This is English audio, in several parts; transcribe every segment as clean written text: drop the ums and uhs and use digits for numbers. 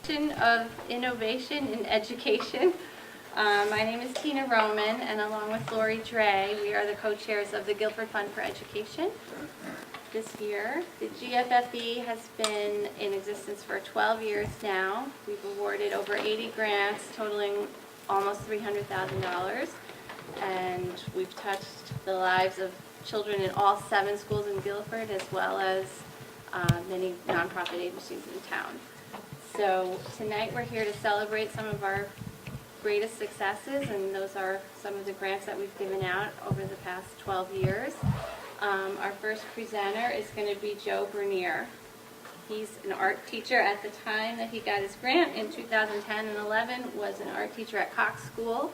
Of innovation in education. My name is Tina Roman, and along with Lori Dre, we are the co-chairs of the Guilford Fund for Education. This year, the GFFE has been in existence for 12 years now. We've awarded over 80 grants totaling almost $300,000, and we've touched the lives of children in all 7 schools in Guilford, as well as many nonprofit agencies in town. So tonight we're here to celebrate some of our greatest successes, and those are some of the grants that we've given out over the past 12 years. Our first presenter is going to be Joe Bernier. He's an art teacher at the time that he got his grant in 2010 and 11, was an art teacher at Cox School,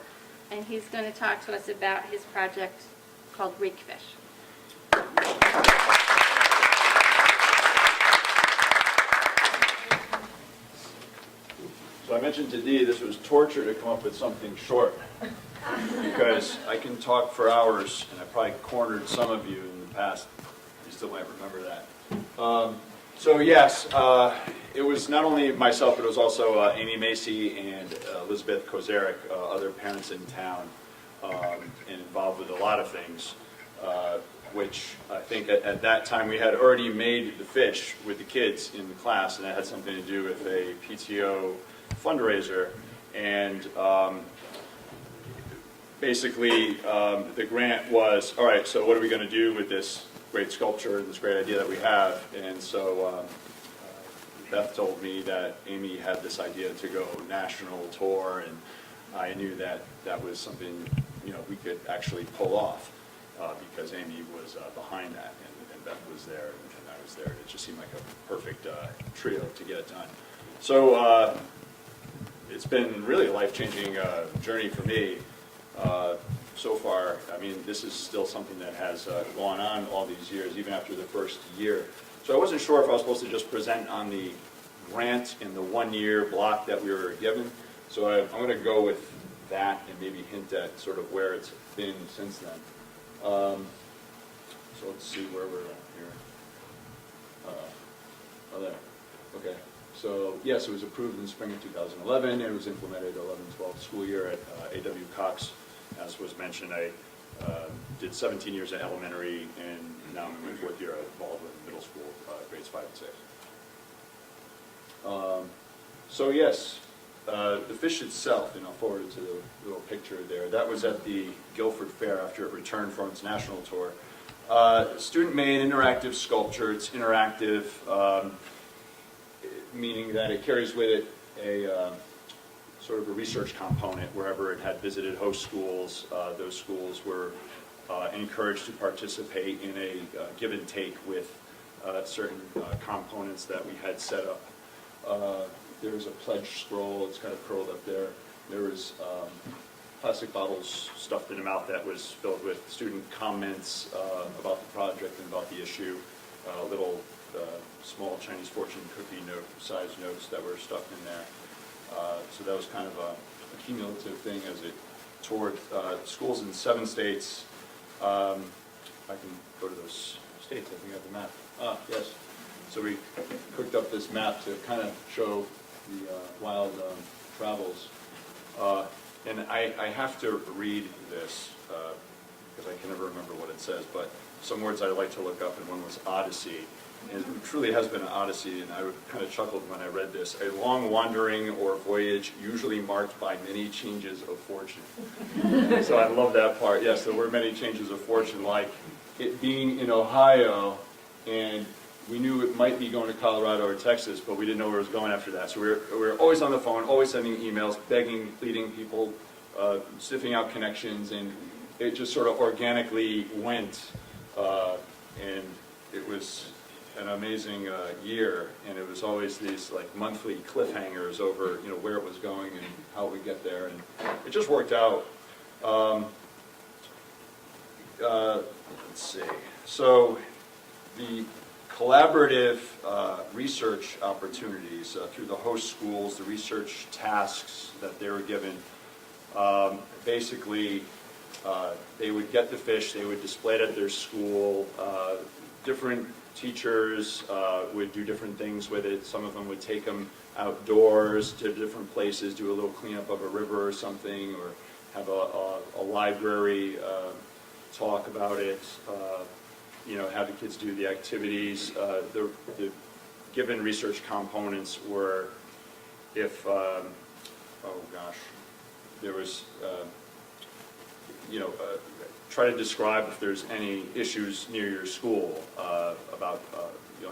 and he's going to talk to us about his project called Rakefish. So I mentioned to Dee this was torture to come up with something short because I can talk for hours, and I probably cornered some of you in the past. You still might remember that. So yes, it was not only myself, but it was also Amy Macy and Elizabeth Kozarek, other parents in town, and involved with a lot of things, which I think at that time we had already made the fish with the kids in the class, and that had something to do with a PTO fundraiser, and basically the grant was, all right, so what are we going to do with this great sculpture, this great idea that we have? And so Beth told me that Amy had this idea to go national tour, and I knew that that was something we could actually pull off because Amy was behind that, and Beth was there, and I was there. It just seemed like a perfect trio to get it done. So it's been really a life-changing journey for me so far. I mean, this is still something that has gone on all these years, even after the first year. So I wasn't sure if I was supposed to just present on the grant in the 1-year block that we were given. So I'm going to go with that and maybe hint at sort of where it's been since then. So let's see where we're at here. Oh, there. Okay. So yes, it was approved in the spring of 2011, and it was implemented 11-12 school year at A.W. Cox. As was mentioned, I did 17 years at elementary, and now I'm in my 4th year at Baldwin Middle School, grades 5 and 6. So yes, the fish itself, and I'll forward it to the little picture there, that was at the Guilford Fair after it returned from its national tour. Student-made interactive sculpture. It's interactive, meaning that it carries with it a sort of a research component. Wherever it had visited host schools, those schools were encouraged to participate in a give and take with certain components that we had set up. There was a pledge scroll, it's kind of curled up there. There was plastic bottles stuffed in a mouth that was filled with student comments about the project and about the issue, little small Chinese fortune cookie size notes that were stuffed in there. So that was kind of a cumulative thing as it toured schools in 7 states. I can go to those states, I think I have the map. Yes. So we cooked up this map to kind of show the wild travels. And I have to read this because I can never remember what it says, but some words I like to look up, and one was Odyssey. And it truly has been an odyssey, and I kind of chuckled when I read this. A long wandering or voyage usually marked by many changes of fortune. So I love that part. Yes, there were many changes of fortune, like it being in Ohio, and we knew it might be going to Colorado or Texas, but we didn't know where it was going after that. So we were always on the phone, always sending emails, begging, pleading people, sniffing out connections, and it just sort of organically went, and it was an amazing year, and it was always these like monthly cliffhangers over where it was going and how we get there, and it just worked out. Let's see. So the collaborative research opportunities through the host schools, the research tasks that they were given, basically they would get the fish, they would display it at their school, different teachers would do different things with it. Some of them would take them outdoors to different places, do a little cleanup of a river or something, or have a library talk about it, have the kids do the activities. The given research components were if, there was, try to describe if there's any issues near your school about,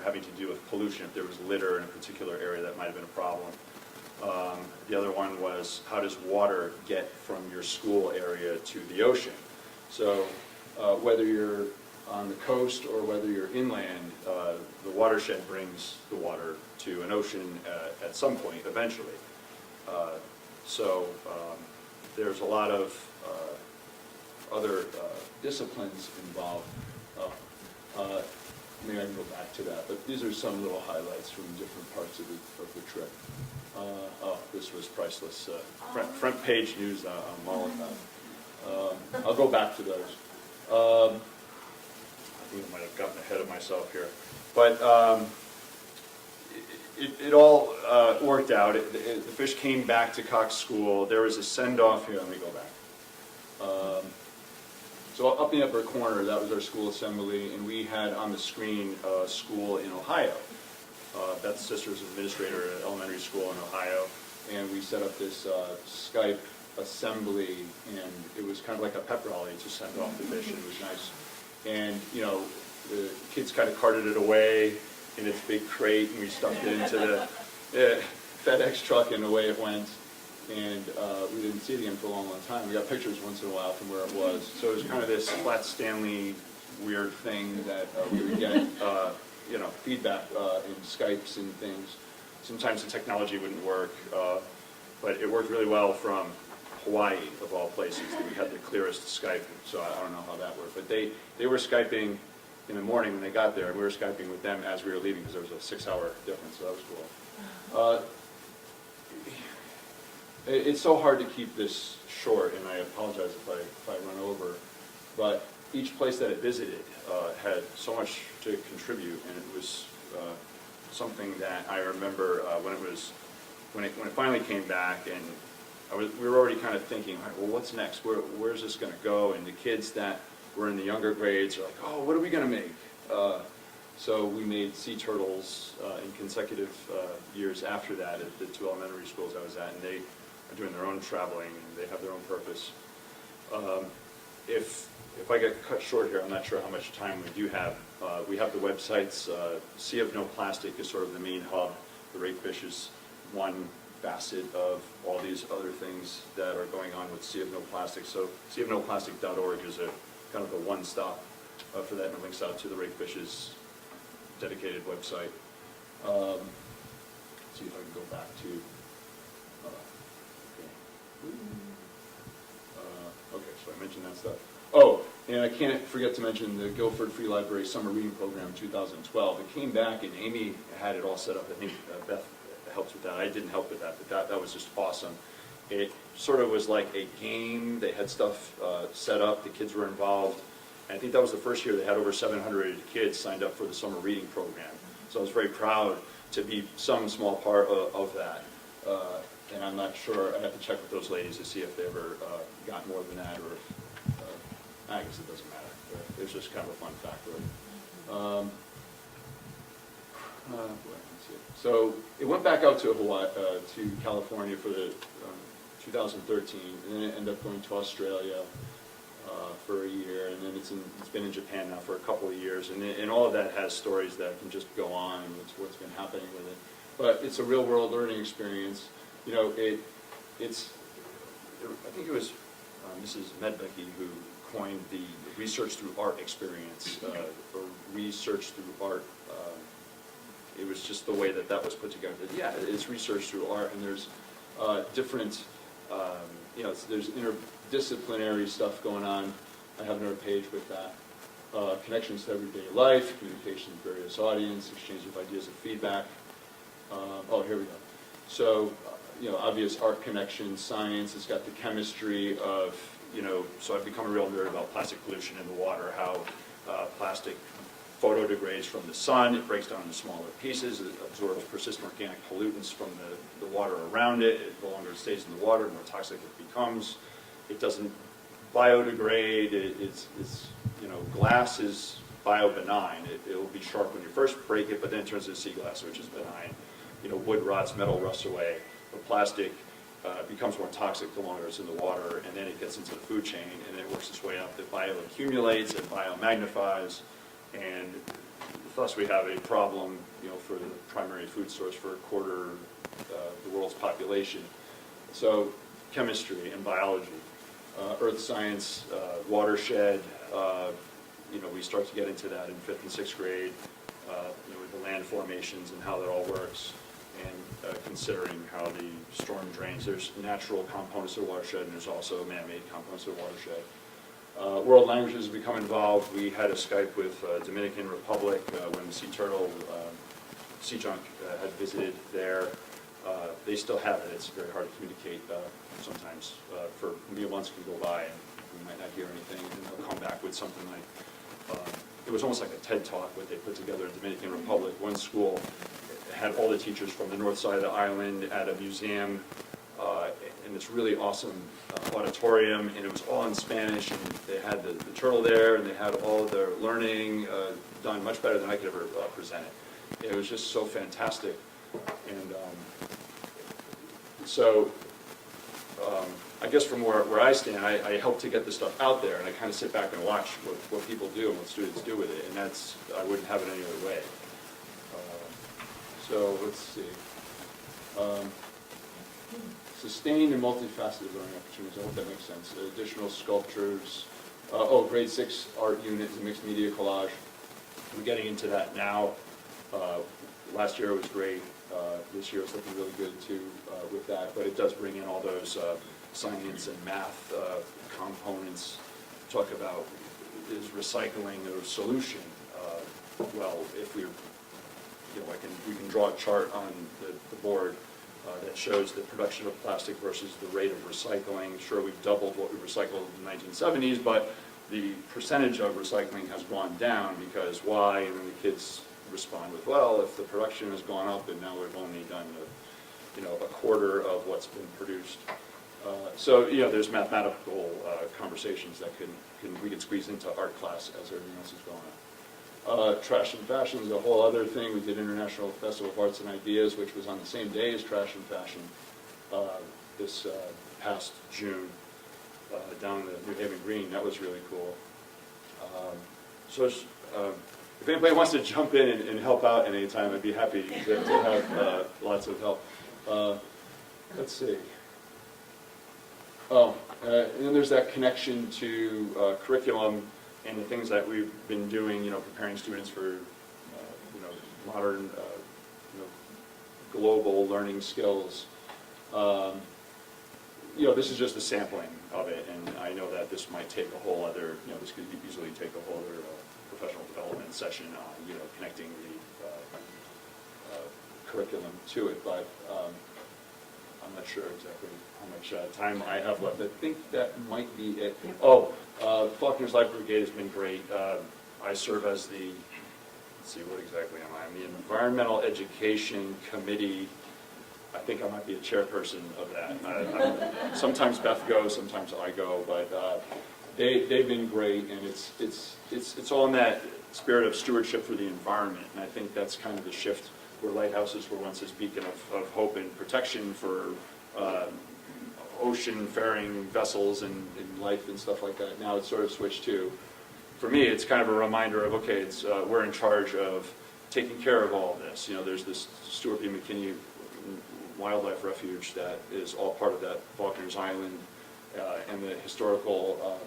having to do with pollution, if there was litter in a particular area that might have been a problem. The other one was, how does water get from your school area to the ocean? So whether you're on the coast or whether you're inland, the watershed brings the water to an ocean at some point, eventually. There's a lot of other disciplines involved. Maybe I can go back to that, but these are some little highlights from different parts of the trip. This was priceless. Front page news on all of that. I'll go back to those. I think I might have gotten ahead of myself here. But it all worked out. The fish came back to Cox School. There was a send-off here. Let me go back. So up in the upper corner, that was our school assembly, and we had on the screen a school in Ohio. Beth's sister's administrator at an elementary school in Ohio, and we set up this Skype assembly, and it was kind of like a pep rally to send off the fish, and it was nice. And, the kids kind of carted it away in its big crate, and we stuffed it into the FedEx truck, and away it went. And we didn't see it again for a long, long time. We got pictures once in a while from where it was. So it was kind of this flat Stanley weird thing that we would get, feedback in Skypes and things. Sometimes the technology wouldn't work, but it worked really well from Hawaii, of all places. We had the clearest Skype, so I don't know how that worked. But they were Skyping in the morning when they got there, and we were Skyping with them as we were leaving because there was a 6-hour difference, so that was cool. It's so hard to keep this short, and I apologize if I run over, but each place that it visited had so much to contribute, and it was something that I remember when it finally came back, and we were already kind of thinking, well, what's next? Where's this going to go? And the kids that were in the younger grades are like, oh, what are we going to make? So we made sea turtles in consecutive years after that at the 2 elementary schools I was at, and they are doing their own traveling, and they have their own purpose. If I get cut short here, I'm not sure how much time we do have. We have the websites. Sea of No Plastic is sort of the main hub. The rapefish is one facet of all these other things that are going on with Sea of No Plastic. So seaofnoplastic.org is a kind of a one-stop for that, and it links out to the rapefish's dedicated website. See if I can go back to. Okay, so I mentioned that stuff. Oh, and I can't forget to mention the Guilford Free Library Summer Reading Program 2012. It came back, and Amy had it all set up. I think Beth helps with that. I didn't help with that, but that was just awesome. It sort of was like a game. They had stuff set up. The kids were involved. And I think that was the first year they had over 700 kids signed up for the summer reading program. So I was very proud to be some small part of that. And I'm not sure, I'd have to check with those ladies to see if they ever got more than that, or if, I guess it doesn't matter. It's just kind of a fun fact, right? So it went back out to Hawaii, to California for the 2013, and then it ended up going to Australia for a year, and then it's been in Japan now for a couple of years, and all of that has stories that can just go on, and what's been happening with it. But it's a real-world learning experience. It's I think it was Mrs. Medbecky who coined the research through art experience, or research through art. It was just the way that was put together. Yeah, it's research through art, and there's different, there's interdisciplinary stuff going on. I have another page with that. Connections to everyday life, communication with various audience, exchange of ideas and feedback. Here we go. So, obvious art connections, science. It's got the chemistry of, so I've become a real nerd about plastic pollution in the water, how plastic photodegrades from the sun, it breaks down into smaller pieces, it absorbs persistent organic pollutants from the water around it. The longer it stays in the water, the more toxic it becomes. It doesn't biodegrade. It's glass is bio-benign. It will be sharp when you first break it, but then it turns into sea glass, which is benign. Wood rots, metal rusts away. But plastic becomes more toxic the longer it's in the water, and then it gets into the food chain, and then it works its way up. It bioaccumulates, it biomagnifies, and thus we have a problem, for the primary food source for a quarter of the world's population. So chemistry and biology, earth science, watershed, we start to get into that in 5th and 6th grade, with the land formations and how that all works, and considering how the storm drains. There's natural components of the watershed, and there's also man-made components of the watershed. World languages have become involved. We had a Skype with Dominican Republic when the sea turtle, sea junk had visited there. They still have it. It's very hard to communicate sometimes. For months can go by and we might not hear anything, and they'll come back with something like, it was almost like a TED Talk what they put together in Dominican Republic. One school had all the teachers from the north side of the island at a museum, in this really awesome auditorium, and it was all in Spanish, and they had the turtle there, and they had all of their learning done much better than I could ever present it. It was just so fantastic. And I guess from where I stand, I help to get this stuff out there, and I kind of sit back and watch what people do and what students do with it, and I wouldn't have it any other way. So let's see. Sustained and multifaceted learning opportunities. I hope that makes sense. Additional sculptures. Grade 6 art unit and mixed media collage. We're getting into that now. Last year it was great. This year it's looking really good too with that. But it does bring in all those science and math components. Talk about is recycling a solution? Well, if we're we can draw a chart on the board that shows the production of plastic versus the rate of recycling. Sure, we've doubled what we recycled in the 1970s, but the percentage of recycling has gone down because why? And then the kids respond with, well, if the production has gone up and now we've only done a quarter of what's been produced. So there's mathematical conversations that we can squeeze into art class as everything else is going on. Trash and Fashion is a whole other thing. We did International Festival of Arts and Ideas, which was on the same day as Trash and Fashion this past June down the New Haven Green. That was really cool. If anybody wants to jump in and help out at any time, I'd be happy to have lots of help. Let's see. And then there's that connection to curriculum and the things that we've been doing, preparing students for, modern, global learning skills. This is just a sampling of it, and I know that this might take a whole other, this could easily take a whole other professional development session on, connecting the curriculum to it, but I'm not sure exactly how much time I have left. I think that might be it. Faulkner's Life Brigade has been great. I serve as the, let's see, what exactly am I? I'm the Environmental Education Committee. I think I might be a chairperson of that. Sometimes Beth goes, sometimes I go, but they've been great, and it's all in that spirit of stewardship for the environment, and I think that's kind of the shift where lighthouses were once this beacon of hope and protection for ocean-faring vessels and life and stuff like that. Now it's sort of switched to, for me, it's kind of a reminder of, okay, we're in charge of taking care of all of this. There's this Stuart B. McKinney Wildlife Refuge that is all part of that Faulkner's Island and the historical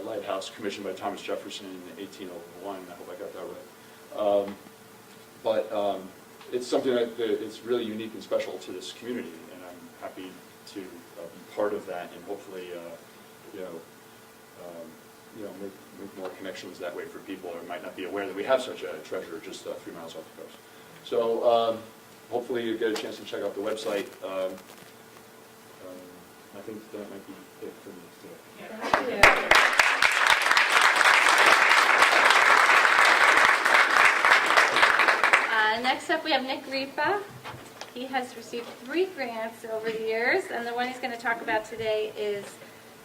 lighthouse commissioned by Thomas Jefferson in 1801. I hope I got that right. But it's something that it's really unique and special to this community, and I'm happy to be part of that, and hopefully, make more connections that way for people who might not be aware that we have such a treasure just 3 miles off the coast. So hopefully you get a chance to check out the website. I think that might be it for me today. Thank you. we have Nick Ripa. He has received 3 grants over the years, and the one he's going to talk about today is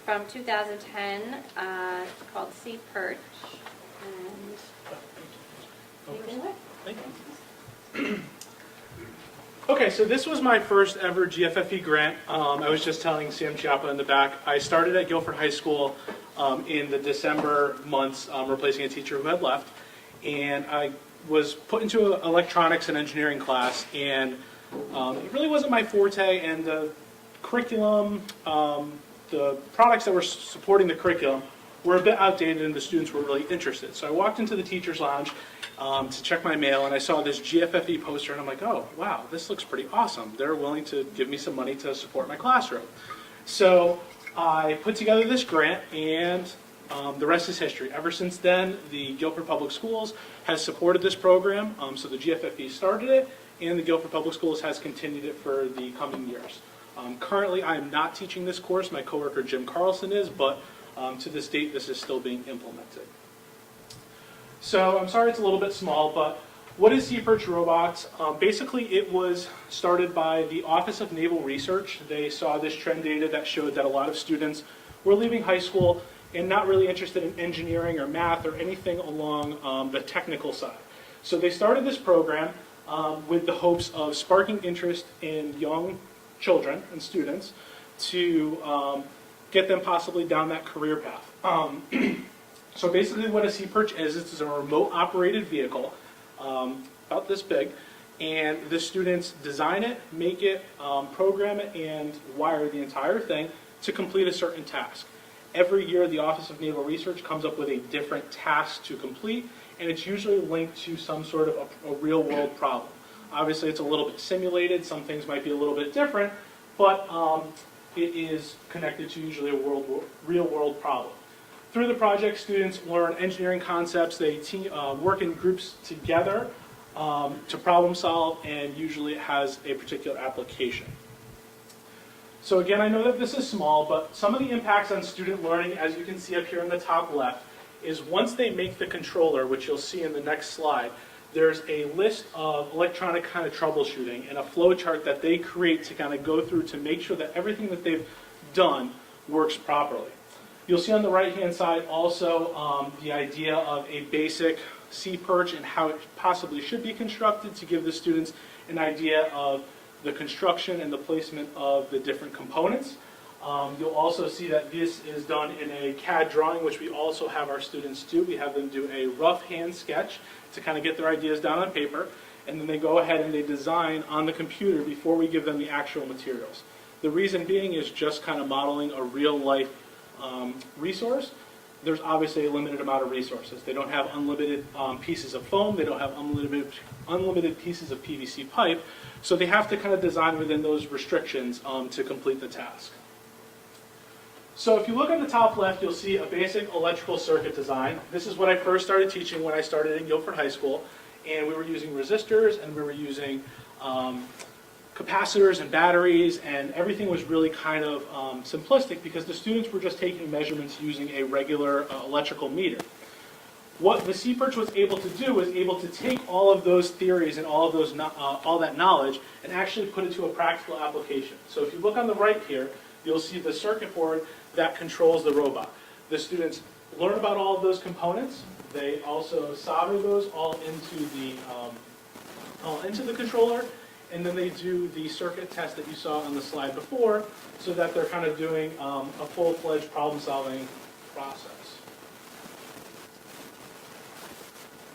from 2010, called Seaport. And take it away. Thank you. Okay, so this was my first ever GFFE grant. I was just telling Sam Chiappa in the back. I started at Guilford High School in the December months, replacing a teacher who had left. And I was put into an electronics and engineering class, and it really wasn't my forte. And the curriculum, the products that were supporting the curriculum were a bit outdated, and the students were really interested. So I walked into the teacher's lounge to check my mail, and I saw this GFFE poster, and I'm like, oh, wow, this looks pretty awesome. They're willing to give me some money to support my classroom. So I put together this grant, and the rest is history. Ever since then, the Guilford Public Schools has supported this program, so the GFFE started it, and the Guilford Public Schools has continued it for the coming years. Currently, I am not teaching this course. My coworker Jim Carlson is, but to this date, this is still being implemented. So I'm sorry it's a little bit small, but what is Seaport Robots? Basically, it was started by the Office of Naval Research. They saw this trend data that showed that a lot of students were leaving high school and not really interested in engineering or math or anything along the technical side. So they started this program with the hopes of sparking interest in young children and students to get them possibly down that career path. So basically what a Seaport is, it's a remote operated vehicle, about this big, and the students design it, make it, program it, and wire the entire thing to complete a certain task. Every year the Office of Naval Research comes up with a different task to complete, and it's usually linked to some sort of a real world problem. Obviously it's a little bit simulated, some things might be a little bit different, but it is connected to usually a real world problem. Through the project, students learn engineering concepts, they work in groups together to problem solve, and usually it has a particular application. So again, I know that this is small, but some of the impacts on student learning, as you can see up here in the top left, is once they make the controller, which you'll see in the next slide, there's a list of electronic kind of troubleshooting and a flow chart that they create to kind of go through to make sure that everything that they've done works properly. You'll see on the right-hand side also the idea of a basic C-perch and how it possibly should be constructed to give the students an idea of the construction and the placement of the different components. You'll also see that this is done in a CAD drawing, which we also have our students do. We have them do a rough hand sketch to kind of get their ideas down on paper, and then they go ahead and they design on the computer before we give them the actual materials. The reason being is just kind of modeling a real-life resource. There's obviously a limited amount of resources. They don't have unlimited pieces of foam. They don't have unlimited pieces of PVC pipe. So they have to kind of design within those restrictions to complete the task. So if you look at the top left, you'll see a basic electrical circuit design. This is what I first started teaching when I started in Guilford High School. And we were using resistors, and we were using capacitors and batteries, and everything was really kind of simplistic because the students were just taking measurements using a regular electrical meter. What the C-Perch was able to do was able to take all of those theories and all that knowledge and actually put it to a practical application. So if you look on the right here, you'll see the circuit board that controls the robot. The students learn about all of those components. They also solder those all into the controller, and then they do the circuit test that you saw on the slide before, so that they're kind of doing a full-fledged problem-solving process.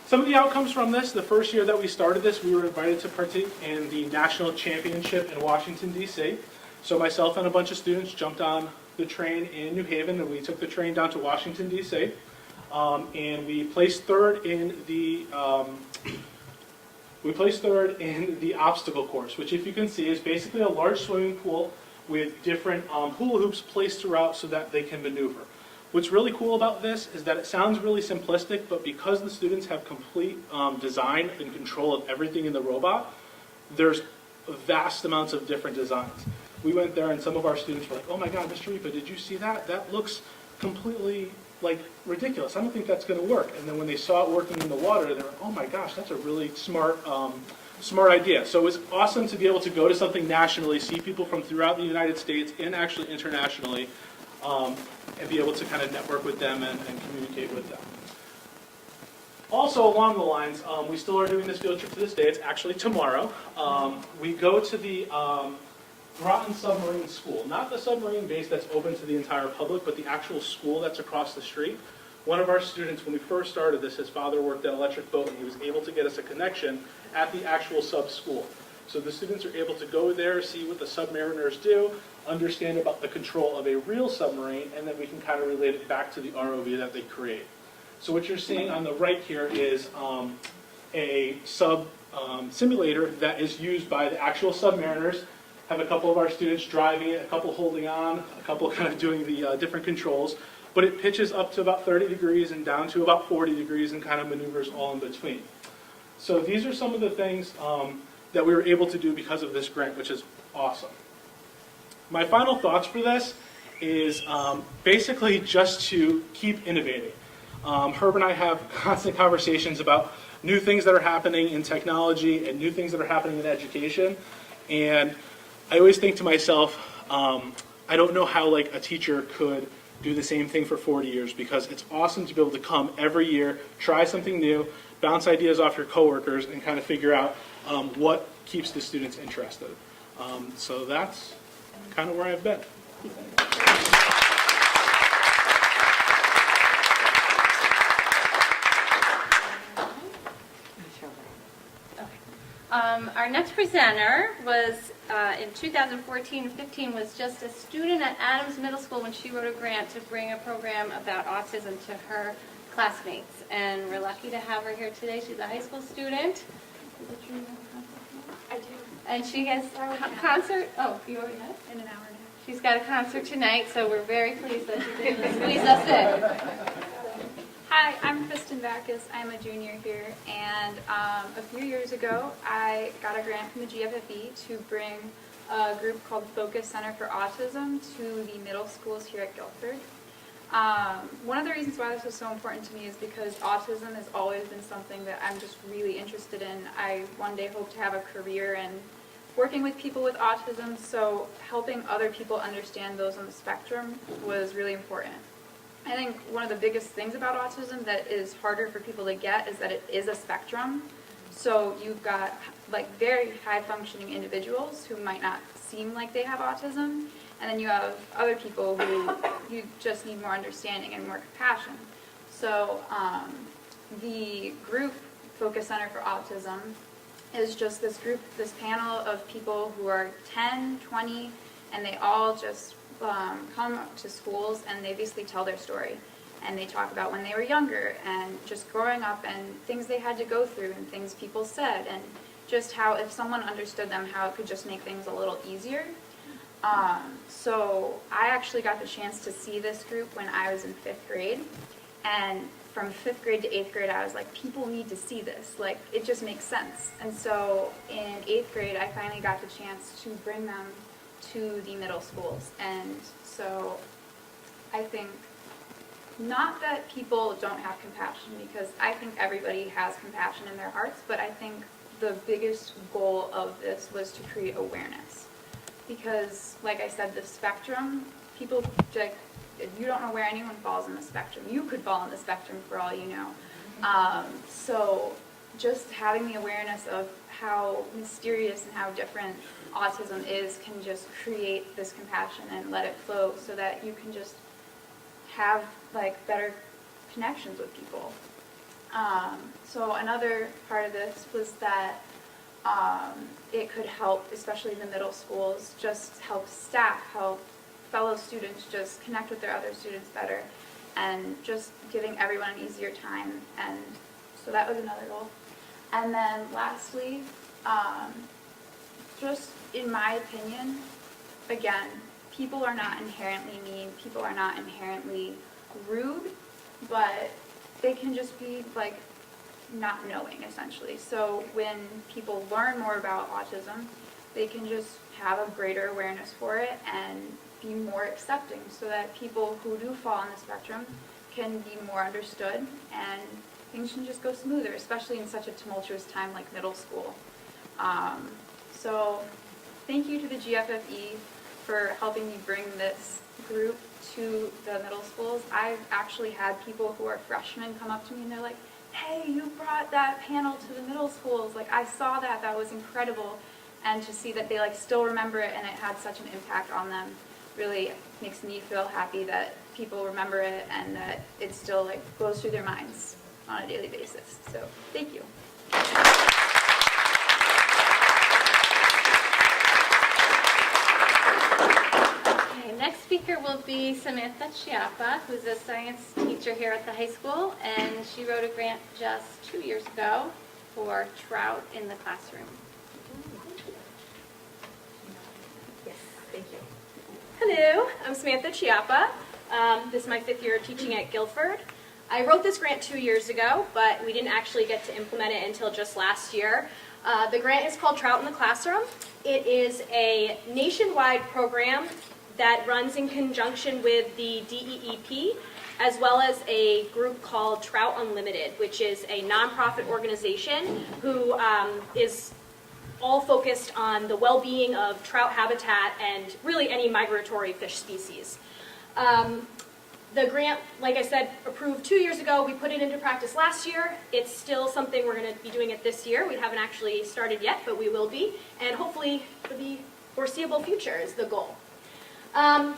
Some of the outcomes from this, the first year that we started this, we were invited to partake in the national championship in Washington, D.C. So myself and a bunch of students jumped on the train in New Haven, and we took the train down to Washington, D.C. And we placed third in the obstacle course, which, if you can see, is basically a large swimming pool with different hula hoops placed throughout so that they can maneuver. What's really cool about this is that it sounds really simplistic, but because the students have complete design and control of everything in the robot, there's vast amounts of different designs. We went there and some of our students were like, oh my God, Mr. Ripa, did you see that? That looks completely ridiculous. I don't think that's going to work. And then when they saw it working in the water, they were, oh my gosh, that's a really smart smart idea. So it was awesome to be able to go to something nationally, see people from throughout the United States and actually internationally, and be able to kind of network with them and communicate with them. Also along the lines, we still are doing this field trip to this day. It's actually tomorrow. We go to the Groton Submarine School, not the submarine base that's open to the entire public, but the actual school that's across the street. One of our students, when we first started this, his father worked at Electric Boat, and he was able to get us a connection at the actual sub-school. So the students are able to go there, see what the submariners do, understand about the control of a real submarine, and then we can kind of relate it back to the ROV that they create. So what you're seeing on the right here is a sub simulator that is used by the actual submariners. Have a couple of our students driving it, a couple holding on, a couple kind of doing the different controls. But it pitches up to about 30 degrees and down to about 40 degrees and kind of maneuvers all in between. So these are some of the things that we were able to do because of this grant, which is awesome. My final thoughts for this is basically just to keep innovating. Herb and I have constant conversations about new things that are happening in technology and new things that are happening in education. And I always think to myself, I don't know how like a teacher could do the same thing for 40 years, because it's awesome to be able to come every year, try something new, bounce ideas off your coworkers, and kind of figure out what keeps the students interested. So that's kind of where I've been. Our next presenter was in 2014-15 was just a student at Adams Middle School when she wrote a grant to bring a program about autism to her classmates. And we're lucky to have her here today. She's a high school student. I do. And she has a concert. Oh, you already have? In an hour and a half. She's got a concert tonight, so we're very pleased that she's able to squeeze us in. Hi, I'm Kristen Backus. I'm a junior here, and a few years ago, I got a grant from the GFFE to bring a group called Focus Center for Autism to the middle schools here at Guilford. One of the reasons why this was so important to me is because autism has always been something that I'm just really interested in. I one day hope to have a career in working with people with autism, so helping other people understand those on the spectrum was really important. I think one of the biggest things about autism that is harder for people to get is that it is a spectrum. So you've got like very high functioning individuals who might not seem like they have autism, and then you have other people who you just need more understanding and more compassion. So the group Focus Center for Autism is just this group, this panel of people who are 10, 20, and they all just come to schools and they basically tell their story. And they talk about when they were younger and just growing up and things they had to go through and things people said, and just how if someone understood them, how it could just make things a little easier. So I actually got the chance to see this group when I was in 5th grade. And from 5th grade to 8th grade, I was like, people need to see this. Like, it just makes sense. And so in 8th grade, I finally got the chance to bring them to the middle schools. And so I think not that people don't have compassion, because I think everybody has compassion in their hearts, but I think the biggest goal of this was to create awareness. Because, like I said, the spectrum, people, like, you don't know where anyone falls in the spectrum. You could fall in the spectrum for all you know. So just having the awareness of how mysterious and how different autism is can just create this compassion and let it flow so that you can just have like better connections with people. So another part of this was that it could help, especially in the middle schools, just help staff, help fellow students just connect with their other students better, and just giving everyone an easier time. And so that was another goal. And then lastly, just in my opinion, again, people are not inherently mean, people are not inherently rude, but they can just be like not knowing, essentially. So when people learn more about autism, they can just have a greater awareness for it and be more accepting, so that people who do fall on the spectrum can be more understood and things can just go smoother, especially in such a tumultuous time like middle school. So thank you to the GFFE for helping me bring this group to the middle schools. I've actually had people who are freshmen come up to me and they're like, hey, you brought that panel to the middle schools. Like, I saw that, that was incredible. And to see that they like still remember it and it had such an impact on them really makes me feel happy that people remember it and that it still like goes through their minds on a daily basis. So thank you. Okay, next speaker will be Samantha Chiappa, who's a science teacher here at the high school, and she wrote a grant just 2 years ago for trout in the classroom. Yes, thank you. Hello, I'm Samantha Chiappa. This is my 5th year of teaching at Guilford. I wrote this grant 2 years ago, but we didn't actually get to implement it until just last year. The grant is called Trout in the Classroom. It is a nationwide program that runs in conjunction with the DEEP, as well as a group called Trout Unlimited, which is a nonprofit organization who is all focused on the well-being of trout habitat and really any migratory fish species. The grant, like I said, approved 2 years ago. We put it into practice last year. It's still something we're going to be doing it this year. We haven't actually started yet, but we will be. And hopefully for the foreseeable future is the goal.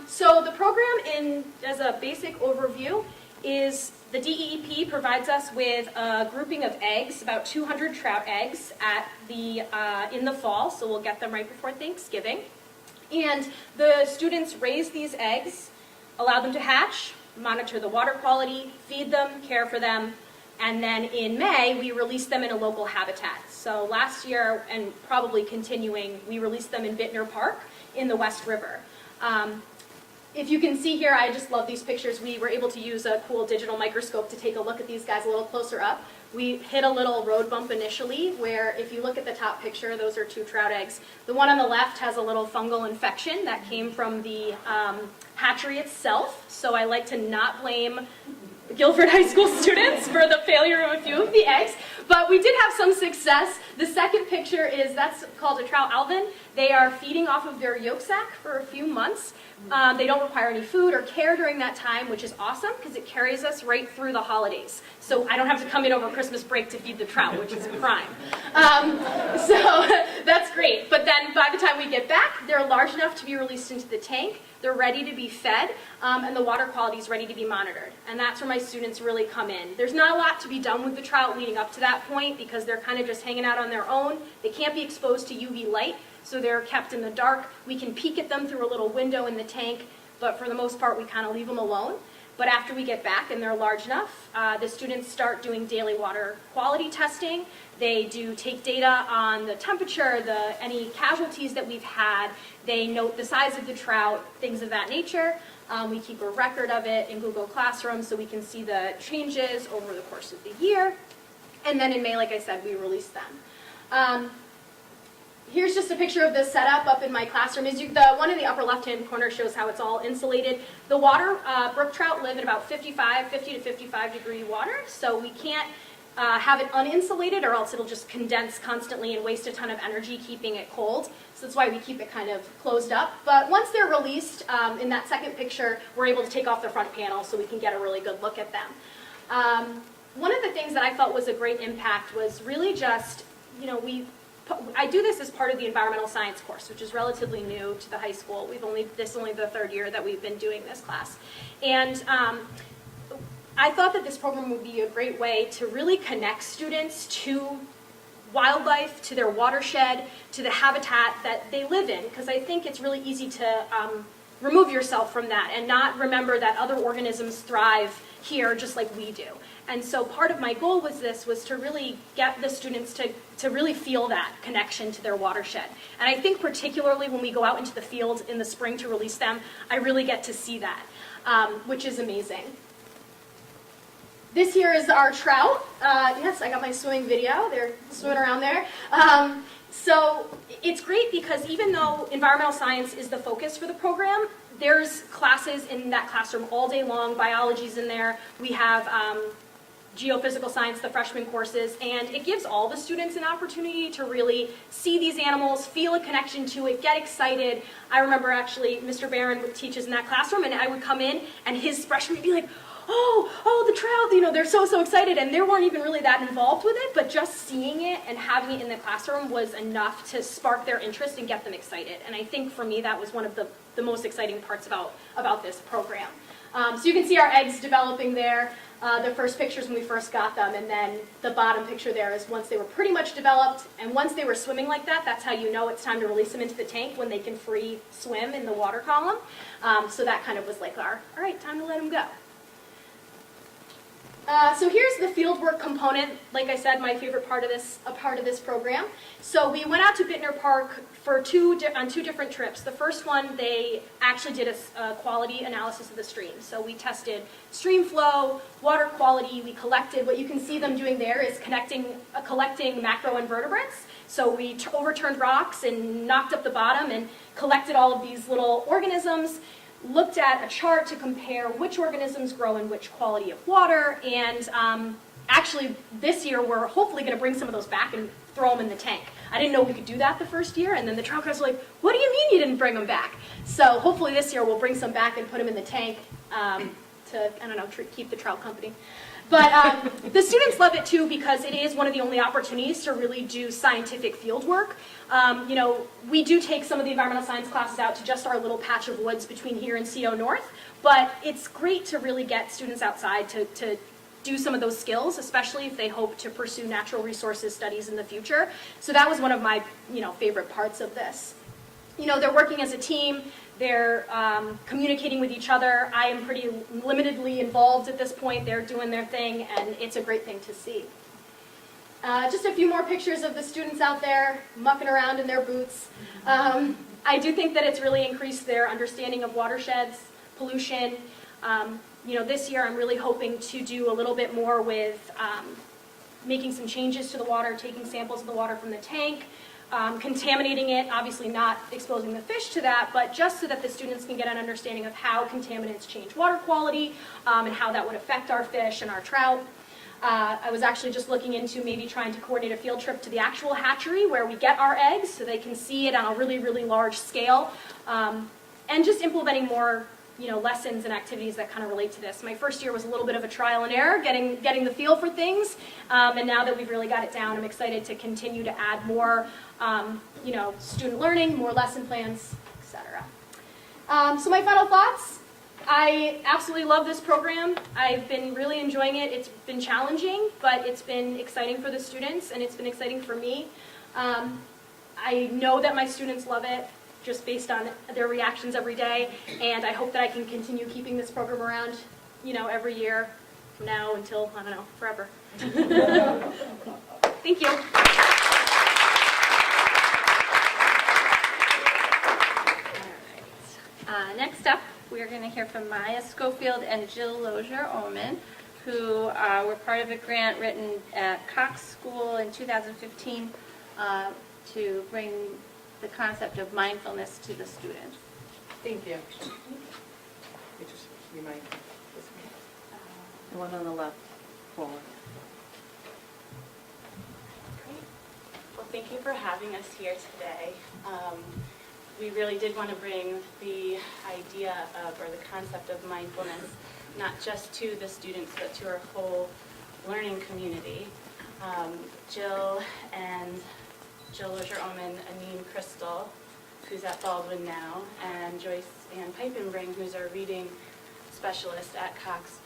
So the program, as a basic overview, is the DEEP provides us with a grouping of eggs, about 200 trout eggs in the fall, so we'll get them right before Thanksgiving. And the students raise these eggs, allow them to hatch, monitor the water quality, feed them, care for them, and then in May, we release them in a local habitat. So last year, and probably continuing, we released them in Bittner Park in the West River. If you can see here, I just love these pictures. We were able to use a cool digital microscope to take a look at these guys a little closer up. We hit a little road bump initially where if you look at the top picture, those are 2 trout eggs. The one on the left has a little fungal infection that came from the hatchery itself. So I like to not blame Guilford High School students for the failure of a few of the eggs, but we did have some success. The second picture that's called a trout alvin. They are feeding off of their yolk sac for a few months. They don't require any food or care during that time, which is awesome because it carries us right through the holidays. So I don't have to come in over Christmas break to feed the trout, which is a crime. So that's great. But then by the time we get back, they're large enough to be released into the tank. They're ready to be fed, and the water quality is ready to be monitored. And that's where my students really come in. There's not a lot to be done with the trout leading up to that point because they're kind of just hanging out on their own. They can't be exposed to UV light, so they're kept in the dark. We can peek at them through a little window in the tank, but for the most part, we kind of leave them alone. But after we get back and they're large enough, the students start doing daily water quality testing. They do take data on the temperature, any casualties that we've had. They note the size of the trout, things of that nature. We keep a record of it in Google Classroom so we can see the changes over the course of the year. And then in May, like I said, we release them. Here's just a picture of the setup up in my classroom. The one in the upper left-hand corner shows how it's all insulated. The brook trout live in about 50 to 55 degree water, so we can't have it uninsulated or else it'll just condense constantly and waste a ton of energy keeping it cold. So that's why we keep it kind of closed up. But once they're released, in that second picture, we're able to take off the front panel so we can get a really good look at them. One of the things that I felt was a great impact was really just, I do this as part of the environmental science course, which is relatively new to the high school. This is only the 3rd year that we've been doing this class. And I thought that this program would be a great way to really connect students to wildlife, to their watershed, to the habitat that they live in, because I think it's really easy to remove yourself from that and not remember that other organisms thrive here just like we do. And so part of my goal was to really get the students to really feel that connection to their watershed. And I think particularly when we go out into the field in the spring to release them, I really get to see that, which is amazing. This here is our trout. Yes, I got my swimming video. They're swimming around there. So it's great because even though environmental science is the focus for the program, there's classes in that classroom all day long. Biology's in there. We have geophysical science, the freshman courses, and it gives all the students an opportunity to really see these animals, feel a connection to it, get excited. I remember actually Mr. Barron teaches in that classroom, and I would come in and his freshmen would be like, oh, the trout, you know, they're so excited, and they weren't even really that involved with it, but just seeing it and having it in the classroom was enough to spark their interest and get them excited. And I think for me that was one of the most exciting parts about this program. So you can see our eggs developing there. The first pictures when we first got them, and then the bottom picture there is once they were pretty much developed, and once they were swimming like that, that's how you know it's time to release them into the tank, when they can free swim in the water column. So that kind of was like all right, time to let them go. So here's the fieldwork component. Like I said, my favorite part of this program. So we went out to Bittner Park for on two different trips. The first one, they actually did a quality analysis of the stream. So we tested stream flow, water quality. We collected, what you can see them doing there is collecting macroinvertebrates. So we overturned rocks and knocked up the bottom and collected all of these little organisms, looked at a chart to compare which organisms grow in which quality of water, and actually this year we're hopefully going to bring some of those back and throw them in the tank. I didn't know we could do that the first year, and then the trout guys were like, what do you mean you didn't bring them back? So hopefully this year we'll bring some back and put them in the tank to, I don't know, keep the trout company. But the students love it too because it is one of the only opportunities to really do scientific field work. You know, we do take some of the environmental science classes out to just our little patch of woods between here and CO North, but it's great to really get students outside to do some of those skills, especially if they hope to pursue natural resources studies in the future. So that was one of my, favorite parts of this. You know, they're working as a team. They're communicating with each other. I am pretty limitedly involved at this point. They're doing their thing, and it's a great thing to see. Just a few more pictures of the students out there mucking around in their boots. I do think that it's really increased their understanding of watersheds, pollution. This year I'm really hoping to do a little bit more with making some changes to the water, taking samples of the water from the tank, contaminating it, obviously not exposing the fish to that, but just so that the students can get an understanding of how contaminants change water quality and how that would affect our fish and our trout. I was actually just looking into maybe trying to coordinate a field trip to the actual hatchery where we get our eggs so they can see it on a really, really large scale, and just implementing more lessons and activities that kind of relate to this. My first year was a little bit of a trial and error, getting the feel for things, and now that we've really got it down, I'm excited to continue to add more, student learning, more lesson plans, etc. So my final thoughts. I absolutely love this program. I've been really enjoying it. It's been challenging, but it's been exciting for the students, and it's been exciting for me. I know that my students love it, just based on their reactions every day, and I hope that I can continue keeping this program around, every year from now until, I don't know, forever. Thank you. All right. Next up, we are going to hear from Maya Schofield and Jill Lozier-Oman, who were part of a grant written at Cox School in 2015 to bring the concept of mindfulness to the students. Thank you. You might. The one on the left, forward. Great. Well, thank you for having us here today. We really did want to bring the idea of, or the concept of mindfulness, not just to the students, but to our whole learning community. Jill Lozier-Oman, Aneen Crystal, who's at Baldwin now, and Joyce Ann Pipenbring, who's our reading specialist at Cox.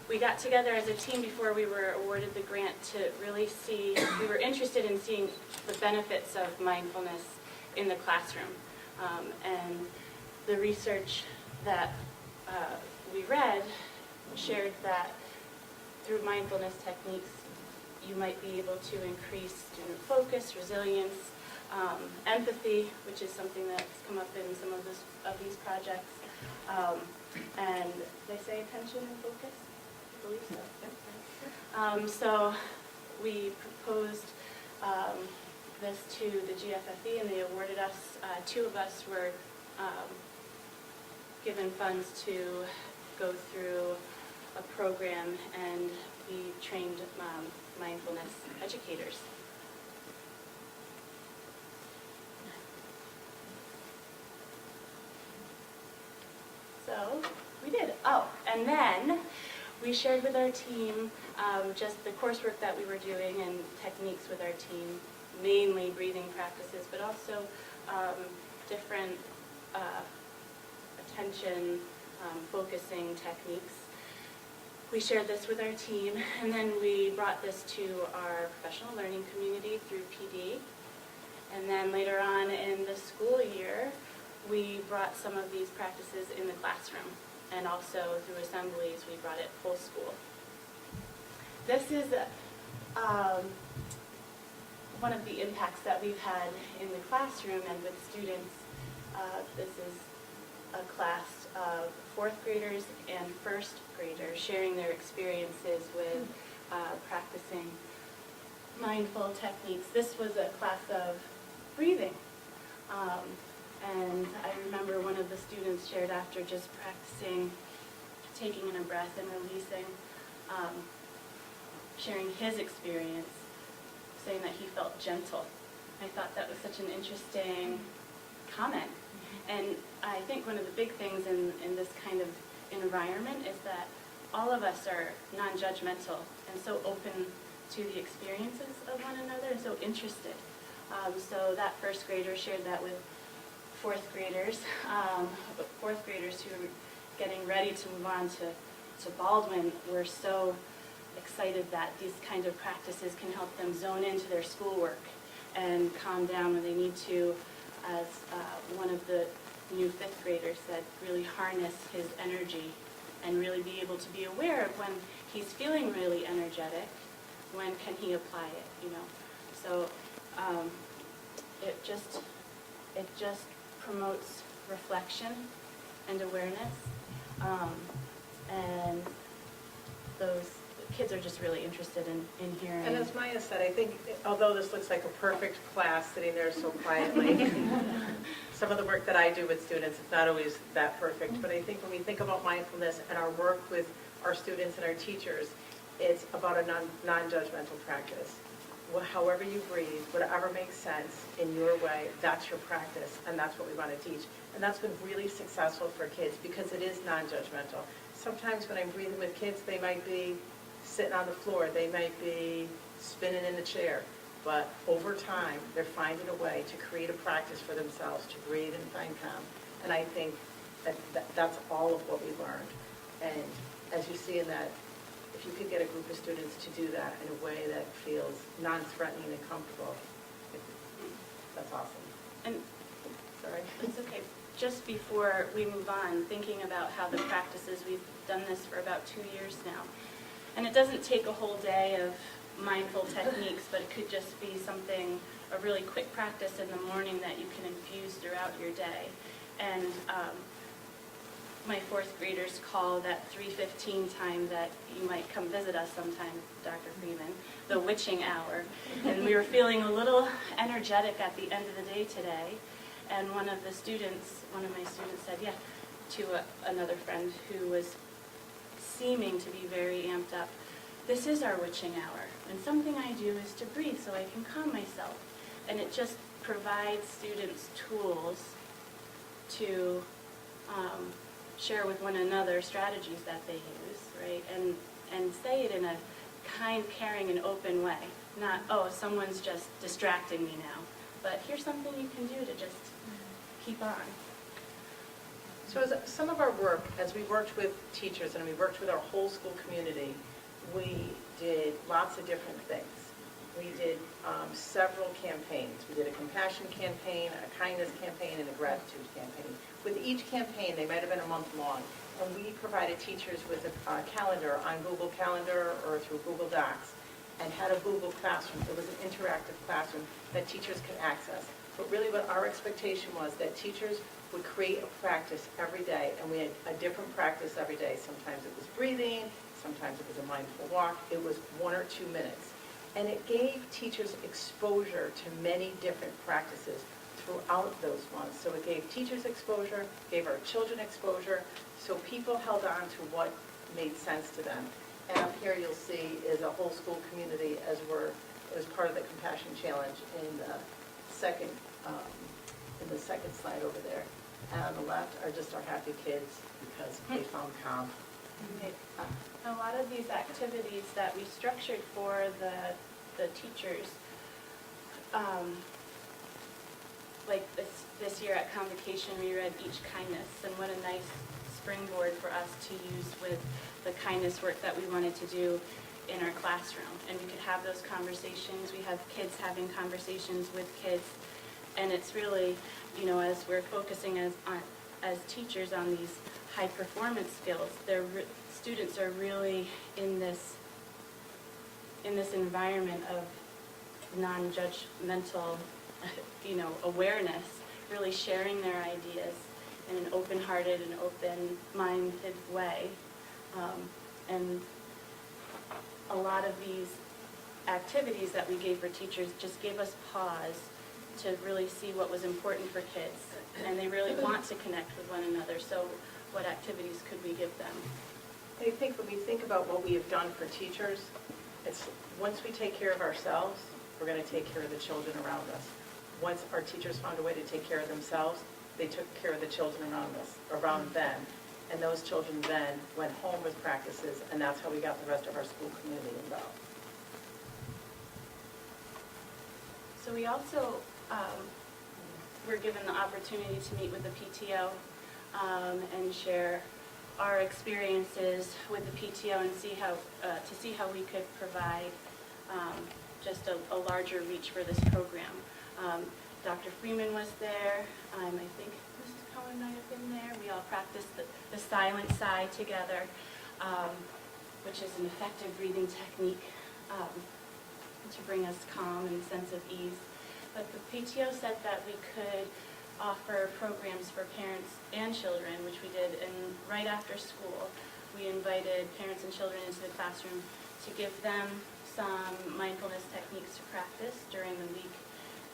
We got together as a team before we were awarded the grant to really see, we were interested in seeing the benefits of mindfulness in the classroom. And the research that we read shared that through mindfulness techniques, you might be able to increase student focus, resilience, empathy, which is something that's come up in some of these projects, and they say attention and focus. I believe so. So we proposed this to the GFFE, and they awarded us. Two of us were given funds to go through a program, and we trained mindfulness educators. So we did. Oh, and then we shared with our team just the coursework that we were doing and techniques with our team, mainly breathing practices, but also different attention focusing techniques. We shared this with our team, and then we brought this to our professional learning community through PD. And then later on in the school year, we brought some of these practices in the classroom, and also through assemblies, we brought it full school. This is one of the impacts that we've had in the classroom and with students. This is a class of 4th graders and 1st graders sharing their experiences with practicing mindful techniques. This was a class of breathing. And I remember one of the students shared after just practicing taking in a breath and releasing, sharing his experience, saying that he felt gentle. I thought that was such an interesting comment. And I think one of the big things in this kind of environment is that all of us are non-judgmental and so open to the experiences of one another and so interested. So that 1st grader shared that with 4th graders, 4th graders who were getting ready to move on to Baldwin were so excited that these kinds of practices can help them zone into their schoolwork and calm down when they need to, as one of the new 5th graders said, really harness his energy and really be able to be aware of when he's feeling really energetic, when can he apply it, you know. So it just promotes reflection and awareness, and those kids are just really interested in hearing. And as Maya said, I think, although this looks like a perfect class sitting there so quietly, some of the work that I do with students, it's not always that perfect, but I think when we think about mindfulness and our work with our students and our teachers, it's about a non-judgmental practice. However you breathe, whatever makes sense in your way, that's your practice, and that's what we want to teach. And that's been really successful for kids because it is non-judgmental. Sometimes when I'm breathing with kids, they might be sitting on the floor, they might be spinning in the chair, but over time, they're finding a way to create a practice for themselves to breathe and find calm. And I think that's all of what we learned. And as you see in that, if you could get a group of students to do that in a way that feels non-threatening and comfortable, that's awesome. And Sorry. it's okay. Just before we move on, thinking about how the practices, we've done this for about 2 years now. And it doesn't take a whole day of mindful techniques, but it could just be something, a really quick practice in the morning that you can infuse throughout your day. And my 4th graders call that 3:15 time that you might come visit us sometime, Dr. Freeman, the witching hour. And we were feeling a little energetic at the end of the day today. And one of my students said, yeah, to another friend who was seeming to be very amped up, this is our witching hour. And something I do is to breathe so I can calm myself. And it just provides students tools to share with one another strategies that they use, right? And say it in a kind, caring, and open way. Not, oh, someone's just distracting me now. But here's something you can do to just keep on. So as some of our work, as we worked with teachers and we worked with our whole school community, we did lots of different things. We did several campaigns. We did a compassion campaign, a kindness campaign, and a gratitude campaign. With each campaign, they might have been a month long, and we provided teachers with a calendar on Google Calendar or through Google Docs, and had a Google Classroom. It was an interactive classroom that teachers could access. But really what our expectation was that teachers would create a practice every day, and we had a different practice every day. Sometimes it was breathing, sometimes it was a mindful walk. It was 1 or 2 minutes. And it gave teachers exposure to many different practices throughout those months. So it gave teachers exposure, gave our children exposure, so people held on to what made sense to them. And up here you'll see is a whole school community as it was part of the Compassion Challenge in the second slide over there. And on the left are just our happy kids because they found calm. A lot of these activities that we structured for the teachers, like this year at Convocation, we read Each Kindness, and what a nice springboard for us to use with the kindness work that we wanted to do in our classroom. And we could have those conversations. We have kids having conversations with kids, and it's really, you know, as we're focusing as teachers on these high performance skills, students are really in this environment of non-judgmental, you know, awareness, really sharing their ideas in an open-hearted and open-minded way. And a lot of these activities that we gave for teachers just gave us pause to really see what was important for kids. And they really want to connect with one another, so what activities could we give them? I think when we think about what we have done for teachers, it's once we take care of ourselves, we're going to take care of the children around us. Once our teachers found a way to take care of themselves, they took care of the children around them. And those children then went home with practices, and that's how we got the rest of our school community involved. So we also were given the opportunity to meet with the PTO and share our experiences with the PTO and see how we could provide just a larger reach for this program. Dr. Freeman was there. I think Mrs. Cohen might have been there. We all practiced the silent sigh together, which is an effective breathing technique to bring us calm and a sense of ease. But the PTO said that we could offer programs for parents and children, which we did, and right after school, we invited parents and children into the classroom to give them some mindfulness techniques to practice during the week,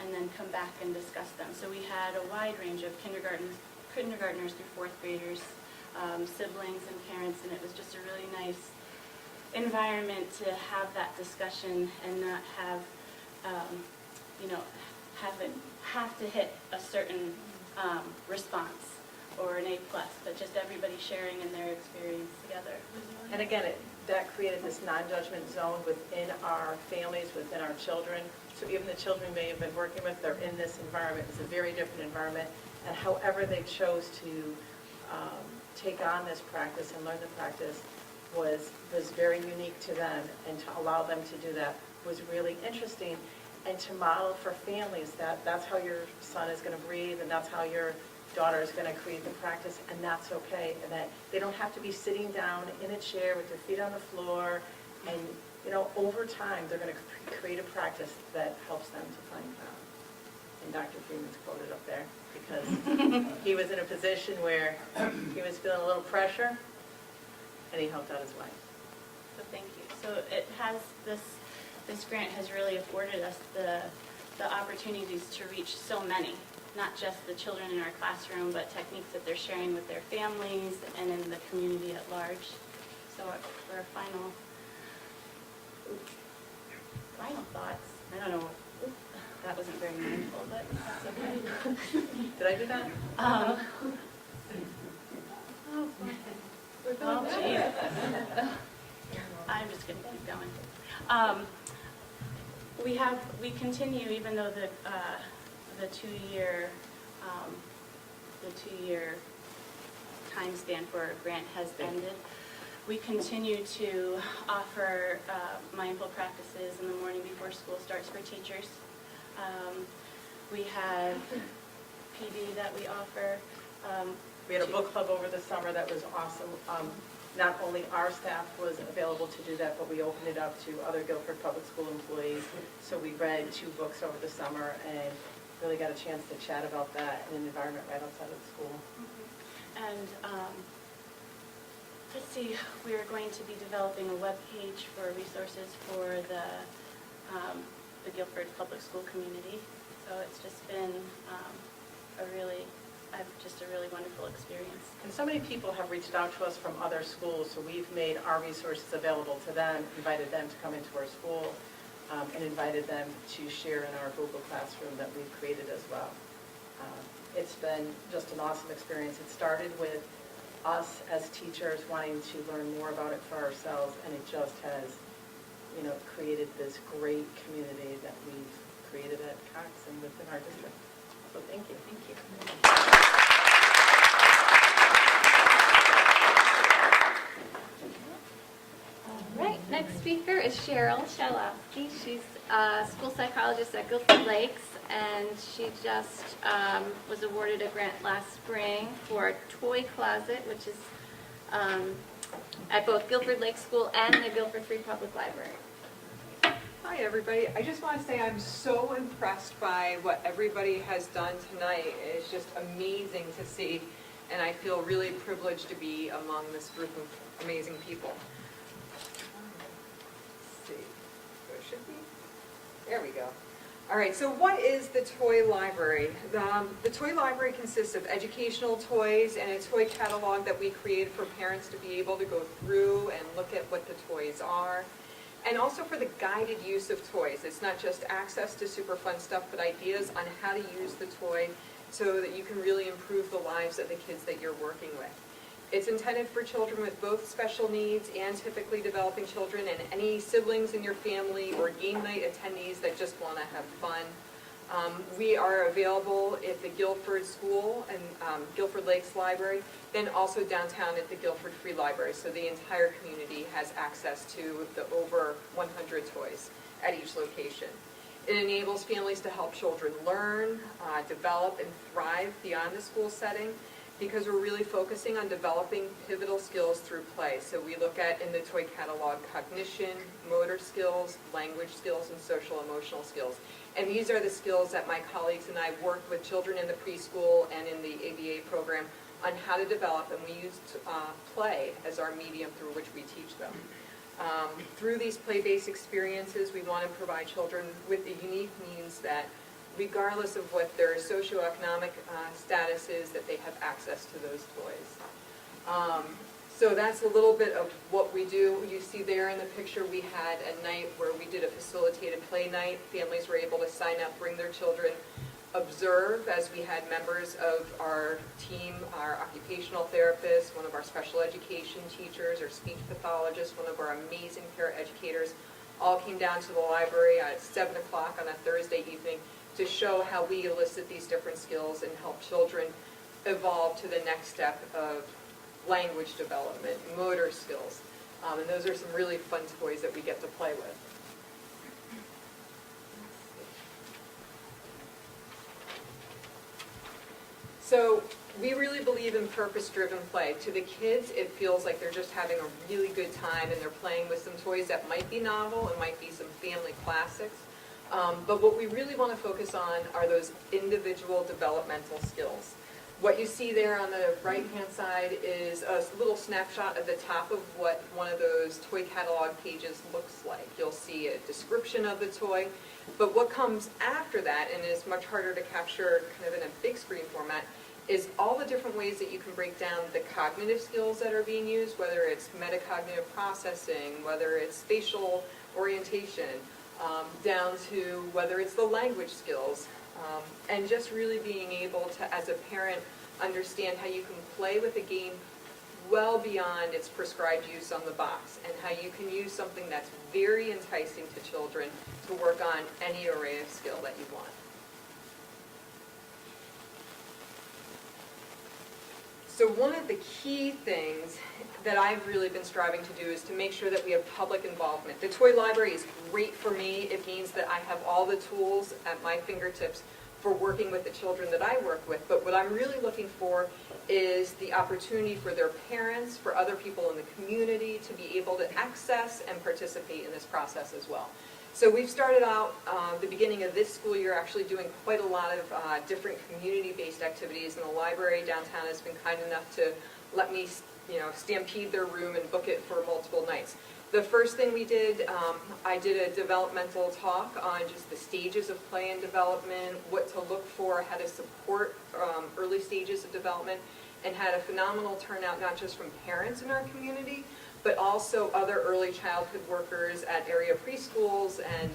and then come back and discuss them. So we had a wide range of kindergartners through fourth graders, siblings and parents, and it was just a really nice environment to have that discussion and not have, have to hit a certain response or an A+, but just everybody sharing in their experience together. And again, that created this non-judgment zone within our families, within our children. So even the children we may have been working with, they're in this environment. It's a very different environment. And however they chose to take on this practice and learn the practice was very unique to them. And to allow them to do that was really interesting. And to model for families that that's how your son is going to breathe, and that's how your daughter is going to create the practice, and that's okay. And that they don't have to be sitting down in a chair with their feet on the floor. And, over time, they're going to create a practice that helps them to find calm. And Dr. Freeman's quoted up there because he was in a position where he was feeling a little pressure, and he helped out his wife. So thank you. So it has this grant has really afforded us the opportunities to reach so many, not just the children in our classroom, but techniques that they're sharing with their families and in the community at large. So for our final thoughts, I don't know, that wasn't very mindful, but that's okay. Did I do that? Oh, geez. I'm just going to keep going. We continue, even though the two-year time span for our grant has ended, we continue to offer mindful practices in the morning before school starts for teachers. We have PD that we offer. We had a book club over the summer that was awesome. Not only our staff was available to do that, but we opened it up to other Guilford Public School employees. So we read 2 books over the summer and really got a chance to chat about that in an environment right outside of the school. And let's see, we're going to be developing a web page for resources for the Guilford Public School community. So it's just been a really just a really wonderful experience. And so many people have reached out to us from other schools, so we've made our resources available to them, invited them to come into our school, and invited them to share in our Google Classroom that we've created as well. It's been just an awesome experience. It started with us as teachers wanting to learn more about it for ourselves, and it just has, created this great community that we've created at Cox and within our district. So thank you. Thank you. All right, next speaker is Cheryl Shalowski. She's a school psychologist at Guilford Lakes, and she just was awarded a grant last spring for a toy closet, which is at both Guilford Lakes School and the Guilford Free Public Library. Hi, everybody. I just want to say I'm so impressed by what everybody has done tonight. It's just amazing to see, and I feel really privileged to be among this group of amazing people. Let's see. So it should be. There we go. All right, so what is the toy library? The toy library consists of educational toys and a toy catalog that we created for parents to be able to go through and look at what the toys are. And also for the guided use of toys. It's not just access to super fun stuff, but ideas on how to use the toy so that you can really improve the lives of the kids that you're working with. It's intended for children with both special needs and typically developing children, and any siblings in your family or game night attendees that just want to have fun. We are available at the Guilford School and Guilford Lakes Library, then also downtown at the Guilford Free Library, so the entire community has access to the over 100 toys at each location. It enables families to help children learn, develop, and thrive beyond the school setting, because we're really focusing on developing pivotal skills through play. So we look at, in the toy catalog, cognition, motor skills, language skills, and social emotional skills. And these are the skills that my colleagues and I work with children in the preschool and in the ABA program on how to develop, and we use play as our medium through which we teach them. Through these play-based experiences, we want to provide children with the unique means that, regardless of what their socioeconomic status is, that they have access to those toys. So that's a little bit of what we do. You see there in the picture we had a night where we did a facilitated play night. Families were able to sign up, bring their children, observe as we had members of our team, our occupational therapists, one of our special education teachers, our speech pathologist, one of our amazing paraeducators, all came down to the library at 7 o'clock on a Thursday evening to show how we elicit these different skills and help children evolve to the next step of language development, motor skills. And those are some really fun toys that we get to play with. So we really believe in purpose-driven play. To the kids, it feels like they're just having a really good time and they're playing with some toys that might be novel and might be some family classics. But what we really want to focus on are those individual developmental skills. What you see there on the right-hand side is a little snapshot of the top of what one of those toy catalog pages looks like. You'll see a description of the toy, but what comes after that, and is much harder to capture kind of in a big screen format, is all the different ways that you can break down the cognitive skills that are being used, whether it's metacognitive processing, whether it's spatial orientation, down to whether it's the language skills, and just really being able to, as a parent, understand how you can play with a game well beyond its prescribed use on the box, and how you can use something that's very enticing to children to work on any array of skill that you want. So one of the key things that I've really been striving to do is to make sure that we have public involvement. The toy library is great for me. It means that I have all the tools at my fingertips for working with the children that I work with. But what I'm really looking for is the opportunity for their parents, for other people in the community to be able to access and participate in this process as well. So we've started out the beginning of this school year actually doing quite a lot of different community-based activities, and the library downtown has been kind enough to let me stampede their room and book it for multiple nights. The first thing we did, I did a developmental talk on just the stages of play and development, what to look for, how to support early stages of development, and had a phenomenal turnout, not just from parents in our community, but also other early childhood workers at area preschools and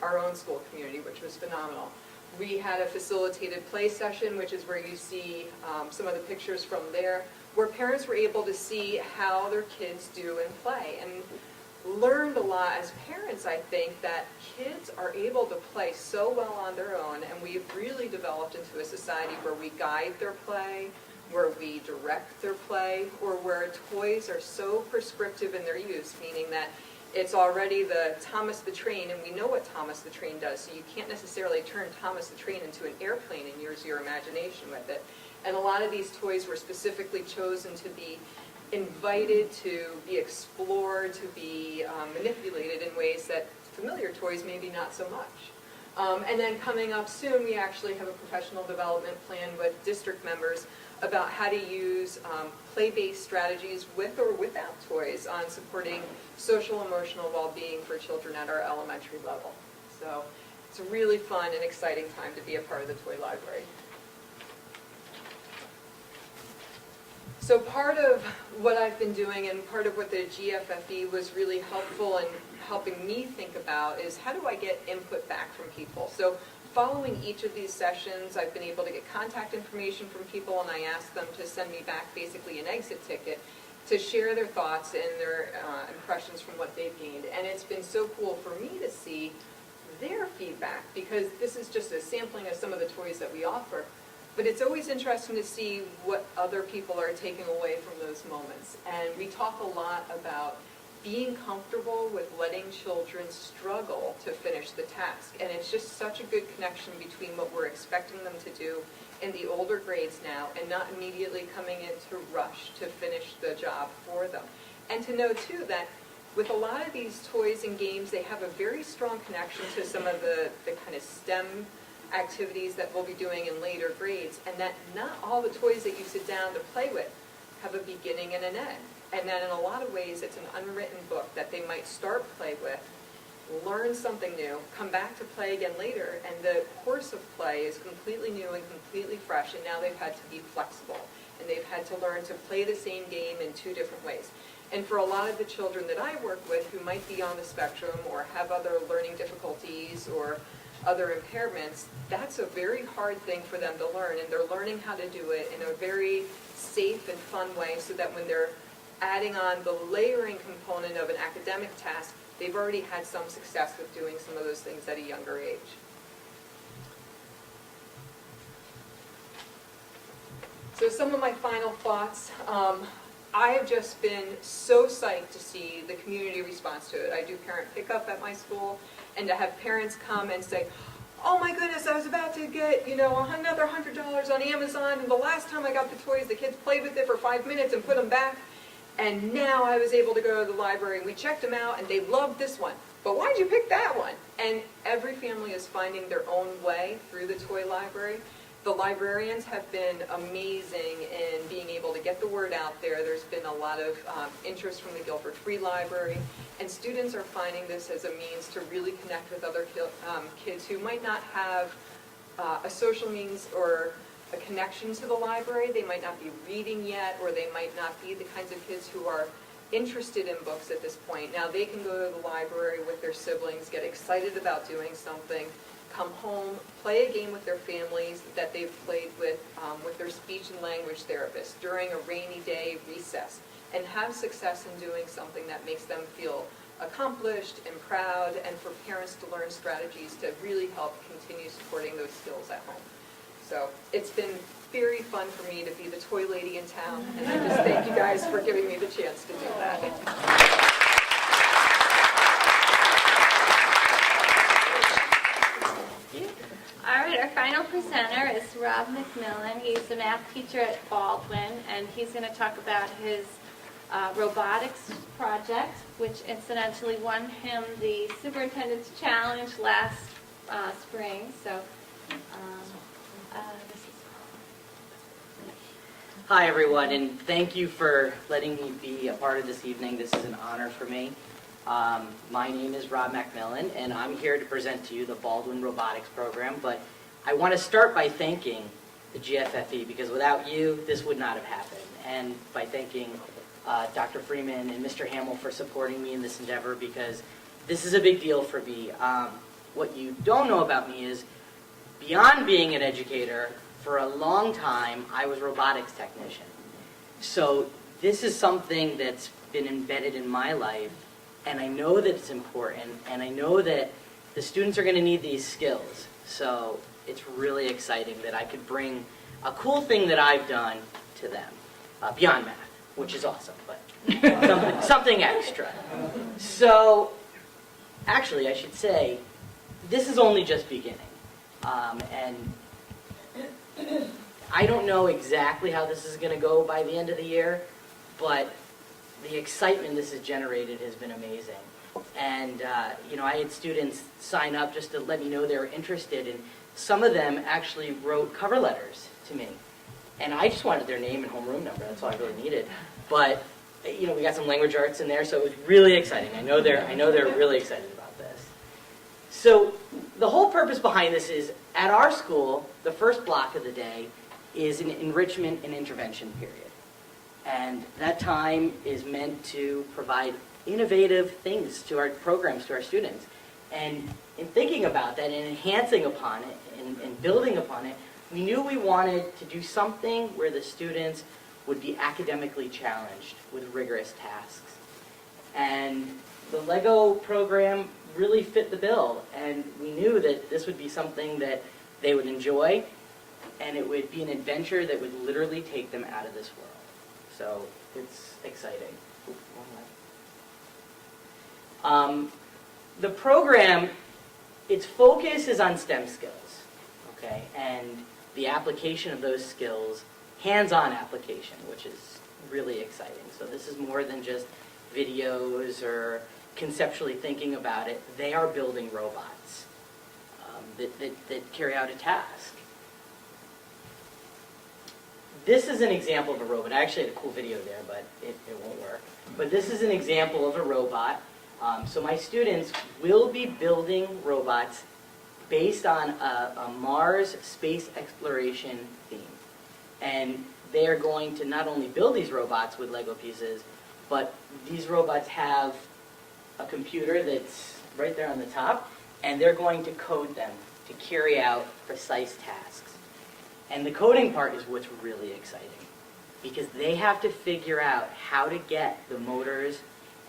our own school community, which was phenomenal. We had a facilitated play session, which is where you see some of the pictures from there, where parents were able to see how their kids do in play, and learned a lot as parents, I think, that kids are able to play so well on their own, and we've really developed into a society where we guide their play, where we direct their play, or where toys are so prescriptive in their use, meaning that it's already the Thomas the Train, and we know what Thomas the Train does, so you can't necessarily turn Thomas the Train into an airplane and use your imagination with it. And a lot of these toys were specifically chosen to be invited to be explored, to be manipulated in ways that familiar toys maybe not so much. And then coming up soon, we actually have a professional development plan with district members about how to use play-based strategies with or without toys on supporting social emotional well-being for children at our elementary level. So it's a really fun and exciting time to be a part of the toy library. So part of what I've been doing and part of what the GFFE was really helpful in helping me think about is how do I get input back from people? So following each of these sessions, I've been able to get contact information from people, and I ask them to send me back basically an exit ticket to share their thoughts and their impressions from what they've gained. And it's been so cool for me to see their feedback, because this is just a sampling of some of the toys that we offer. But it's always interesting to see what other people are taking away from those moments. And we talk a lot about being comfortable with letting children struggle to finish the task. And it's just such a good connection between what we're expecting them to do in the older grades now and not immediately coming in to rush to finish the job for them. And to know, too, that with a lot of these toys and games, they have a very strong connection to some of the kind of STEM activities that we'll be doing in later grades, and that not all the toys that you sit down to play with have a beginning and an end. And that in a lot of ways it's an unwritten book that they might start play with, learn something new, come back to play again later, and the course of play is completely new and completely fresh, and now they've had to be flexible, and they've had to learn to play the same game in two different ways. And for a lot of the children that I work with who might be on the spectrum or have other learning difficulties or other impairments, that's a very hard thing for them to learn, and they're learning how to do it in a very safe and fun way so that when they're adding on the layering component of an academic task, they've already had some success with doing some of those things at a younger age. So some of my final thoughts. I have just been so psyched to see the community response to it. I do parent pickup at my school, and to have parents come and say, oh my goodness, I was about to get, another $100 on Amazon, and the last time I got the toys, the kids played with it for 5 minutes and put them back, and now I was able to go to the library, and we checked them out, and they loved this one. But why'd you pick that one? And every family is finding their own way through the toy library. The librarians have been amazing in being able to get the word out there. There's been a lot of interest from the Guilford Free Library, and students are finding this as a means to really connect with other kids who might not have a social means or a connection to the library. They might not be reading yet, or they might not be the kinds of kids who are interested in books at this point. Now they can go to the library with their siblings, get excited about doing something, come home, play a game with their families that they've played with their speech and language therapist during a rainy day recess, and have success in doing something that makes them feel accomplished and proud, and for parents to learn strategies to really help continue supporting those skills at home. So it's been very fun for me to be the toy lady in town, and I just thank you guys for giving me the chance to do that. All right, our final presenter is Rob McMillan. He's a math teacher at Baldwin, and he's going to talk about his robotics project, which incidentally won him the Superintendent's Challenge last spring. So, Hi, everyone, and thank you for letting me be a part of this evening. This is an honor for me. My name is Rob Macmillan, and I'm here to present to you the Baldwin Robotics program. But I want to start by thanking the GFFE, because without you, this would not have happened. And by thanking Dr. Freeman and Mr. Hamill for supporting me in this endeavor, because this is a big deal for me. What you don't know about me is, beyond being an educator, for a long time, I was a robotics technician. So this is something that's been embedded in my life, and I know that it's important, and I know that the students are going to need these skills. So it's really exciting that I could bring a cool thing that I've done to them, beyond math, which is awesome, but something extra. So actually, I should say, this is only just beginning. And I don't know exactly how this is going to go by the end of the year, but the excitement this has generated has been amazing. And, I had students sign up just to let me know they were interested, and some of them actually wrote cover letters to me. And I just wanted their name and homeroom number. That's all I really needed. But, we got some language arts in there, so it was really exciting. I know they're really excited about this. So the whole purpose behind this is, at our school, the first block of the day is an enrichment and intervention period. And that time is meant to provide innovative things to our programs, to our students. And in thinking about that and enhancing upon it and building upon it, we knew we wanted to do something where the students would be academically challenged with rigorous tasks. And the Lego program really fit the bill, and we knew that this would be something that they would enjoy, and it would be an adventure that would literally take them out of this world. So it's exciting. The program, its focus is on STEM skills, okay, and the application of those skills, hands-on application, which is really exciting. So this is more than just videos or conceptually thinking about it. They are building robots that carry out a task. This is an example of a robot. I actually had a cool video there, but it won't work. But this is an example of a robot. So my students will be building robots based on a Mars space exploration theme. And they are going to not only build these robots with Lego pieces, but these robots have a computer that's right there on the top, and they're going to code them to carry out precise tasks. And the coding part is what's really exciting, because they have to figure out how to get the motors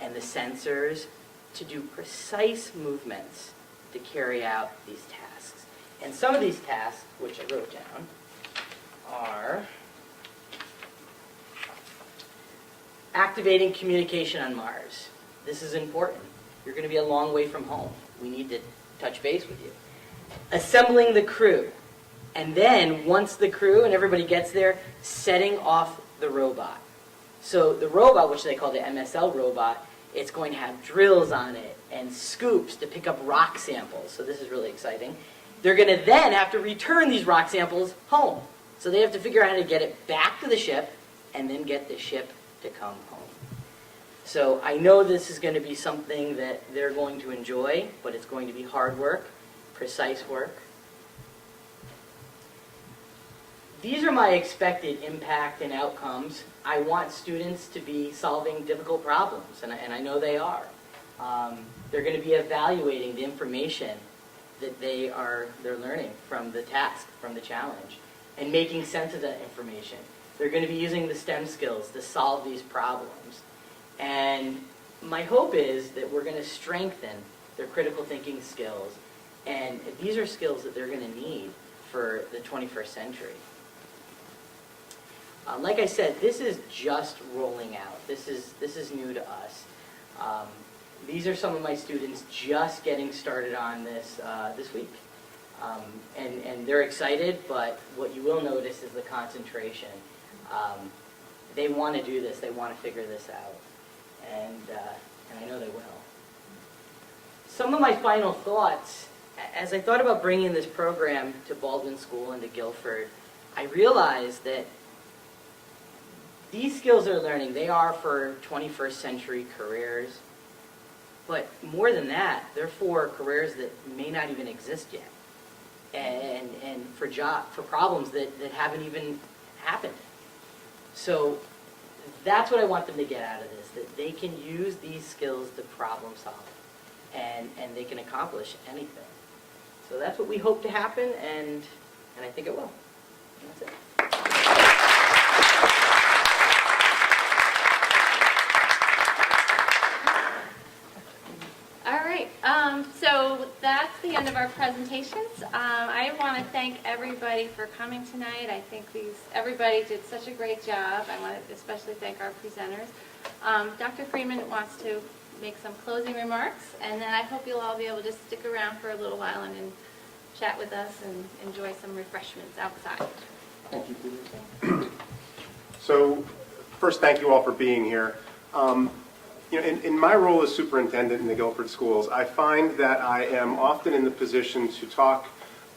and the sensors to do precise movements to carry out these tasks. And some of these tasks, which I wrote down, are activating communication on Mars. This is important. You're going to be a long way from home. We need to touch base with you. Assembling the crew. And then, once the crew and everybody gets there, setting off the robot. So the robot, which they call the MSL Robot, it's going to have drills on it and scoops to pick up rock samples. So this is really exciting. They're going to then have to return these rock samples home. So they have to figure out how to get it back to the ship and then get the ship to come home. So I know this is going to be something that they're going to enjoy, but it's going to be hard work, precise work. These are my expected impact and outcomes. I want students to be solving difficult problems, and I know they are. They're going to be evaluating the information that they're learning from the task, from the challenge, and making sense of that information. They're going to be using the STEM skills to solve these problems. And my hope is that we're going to strengthen their critical thinking skills, and these are skills that they're going to need for the 21st century. Like I said, this is just rolling out. This is new to us. These are some of my students just getting started on this this week. And they're excited, but what you will notice is the concentration. They want to do this. They want to figure this out. And I know they will. Some of my final thoughts, as I thought about bringing this program to Baldwin School and to Guilford, I realized that these skills they're learning, they are for 21st century careers. But more than that, they're for careers that may not even exist yet. And for problems that haven't even happened. So that's what I want them to get out of this, that they can use these skills to problem solve, and they can accomplish anything. So that's what we hope to happen, and I think it will. And that's it. All right, so that's the end of our presentations. I want to thank everybody for coming tonight. I think everybody did such a great job. I want to especially thank our presenters. Dr. Freeman wants to make some closing remarks, and then I hope you'll all be able to stick around for a little while and chat with us and enjoy some refreshments outside. Thank you, Peter. So, first, thank you all for being here. In my role as superintendent in the Guilford schools, I find that I am often in the position to talk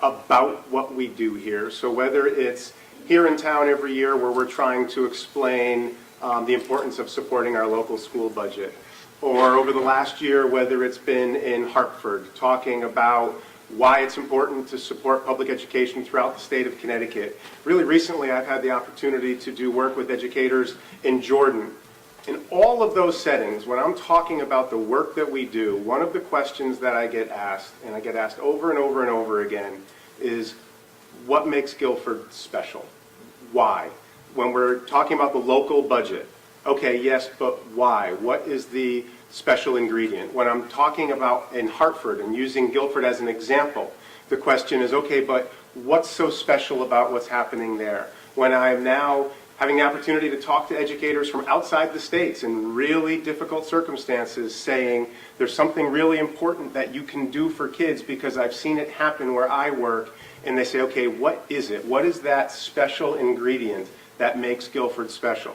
about what we do here. So whether it's here in town every year where we're trying to explain the importance of supporting our local school budget, or over the last year, whether it's been in Hartford, talking about why it's important to support public education throughout the state of Connecticut. Really recently, I've had the opportunity to do work with educators in Jordan. In all of those settings, when I'm talking about the work that we do, one of the questions that I get asked, and I get asked over and over and over again, is what makes Guilford special? Why? When we're talking about the local budget, okay, yes, but why? What is the special ingredient? When I'm talking about in Hartford and using Guilford as an example, the question is, okay, but what's so special about what's happening there? When I'm now having the opportunity to talk to educators from outside the states in really difficult circumstances, saying there's something really important that you can do for kids because I've seen it happen where I work, and they say, okay, what is it? What is that special ingredient that makes Guilford special?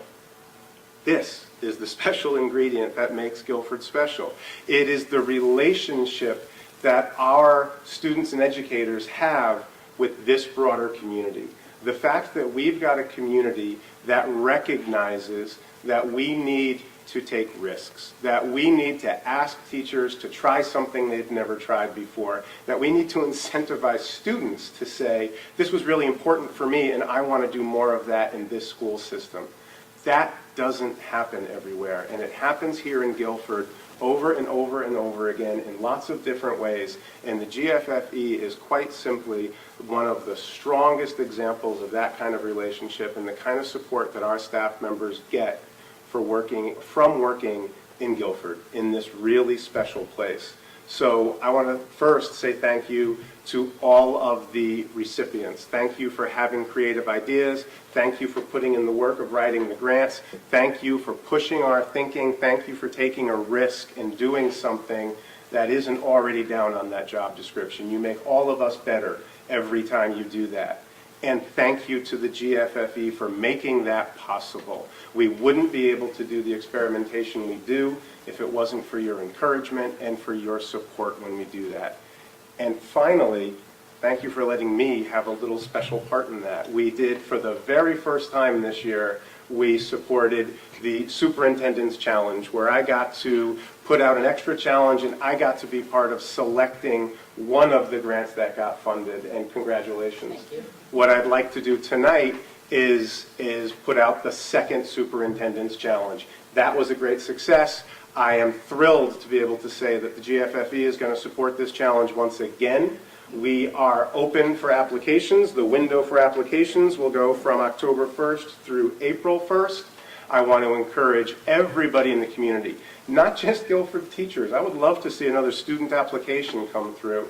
This is the special ingredient that makes Guilford special. It is the relationship that our students and educators have with this broader community. The fact that we've got a community that recognizes that we need to take risks, that we need to ask teachers to try something they've never tried before, that we need to incentivize students to say, this was really important for me and I want to do more of that in this school system. That doesn't happen everywhere, and it happens here in Guilford over and over and over again in lots of different ways, and the GFFE is quite simply one of the strongest examples of that kind of relationship and the kind of support that our staff members get for working in Guilford, in this really special place. So I want to first say thank you to all of the recipients. Thank you for having creative ideas. Thank you for putting in the work of writing the grants. Thank you for pushing our thinking. Thank you for taking a risk and doing something that isn't already down on that job description. You make all of us better every time you do that. And thank you to the GFFE for making that possible. We wouldn't be able to do the experimentation we do if it wasn't for your encouragement and for your support when we do that. And finally, thank you for letting me have a little special part in that. We did, for the very first time this year, we supported the Superintendent's Challenge, where I got to put out an extra challenge and I got to be part of selecting one of the grants that got funded, and congratulations. Thank you. What I'd like to do tonight is put out the second Superintendent's Challenge. That was a great success. I am thrilled to be able to say that the GFFE is going to support this challenge once again. We are open for applications. The window for applications will go from October 1st through April 1st. I want to encourage everybody in the community, not just Guilford teachers. I would love to see another student application come through.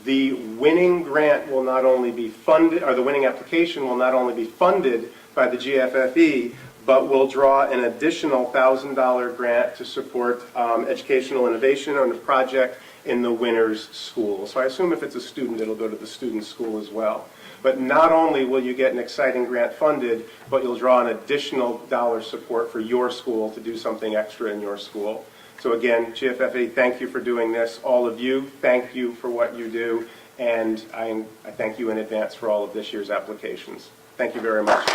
The winning grant will not only be funded, or the winning application will not only be funded by the GFFE, but we'll draw an additional $1,000 grant to support educational innovation on a project in the winner's school. So I assume if it's a student, it'll go to the student's school as well. But not only will you get an exciting grant funded, but you'll draw an additional dollar support for your school to do something extra in your school. So again, GFFE, thank you for doing this. All of you, thank you for what you do. And I thank you in advance for all of this year's applications. Thank you very much.